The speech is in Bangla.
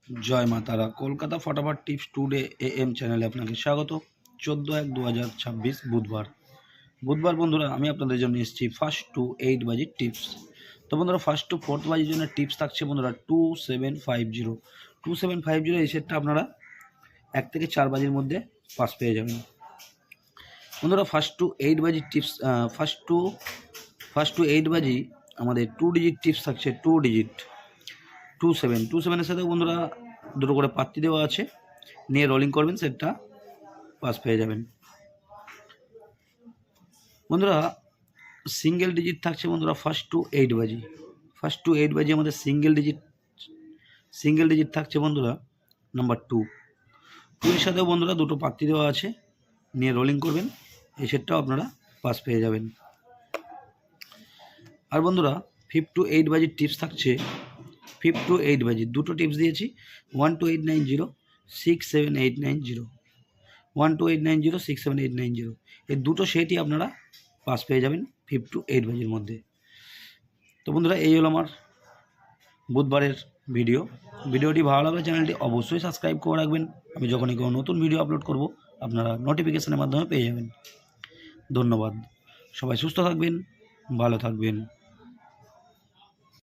জয় মা তারা। কলকাতা ফটাফট টিপস টুডে AM চ্যানেলে আপনাকে স্বাগত। 14/1/2026 বুধবার বন্ধুরা, আমি আপনাদের জন্য এসেছি ফার্স্ট টু 8 বাজির টিপস। তো বন্ধুরা, ফার্স্ট টু 4 বাজির জন্য টিপস থাকছে বন্ধুরা 2750 এই সেটটা আপনারা 1 থেকে 4 বাজির মধ্যে পাস পেয়ে যাবেন বন্ধুরা। ফার্স্ট টু 8 বাজির টিপস, ফার্স্ট টু 8 বাজি আমাদের 2 ডিজিট টিপস থাকছে। 2 ডিজিট 27 সাথে বন্ধুরা দুটো করে পাত্তি দেওয়া আছে, নিয়ে রোলিং করবেন, সেটটা পাস পেয়ে যাবেন বন্ধুরা। সিঙ্গেল ডিজিট থাকছে বন্ধুরা ফার্স্ট টু 8 বাজি আমাদের সিঙ্গেল ডিজিট থাকছে বন্ধুরা নাম্বার 2 এর সাথেও বন্ধুরা দুটো পাত্তি দেওয়া আছে, নিয়ে রোলিং করবেন, এই সেটটাও আপনারা পাস পেয়ে যাবেন। আর বন্ধুরা 5 টু 8 বাজির টিপস থাকছে। 5 টু 8 বাজি দুটো টিপস দিয়েছি, 12890 67890, 12890 67890, এই দুটো সেটই আপনারা পাস পেয়ে যাবেন 5 টু 8 বাজির মধ্যে। তো বন্ধুরা, এই হলো আমার বুধবারের ভিডিওটি ভালো লাগলে চ্যানেলটি অবশ্যই সাবস্ক্রাইব করে রাখবেন। আমি যখনই কোনো নতুন ভিডিও আপলোড করব আপনারা নোটিফিকেশনের মাধ্যমে পেয়ে যাবেন। ধন্যবাদ। সবাই সুস্থ থাকবেন, ভালো থাকবেন।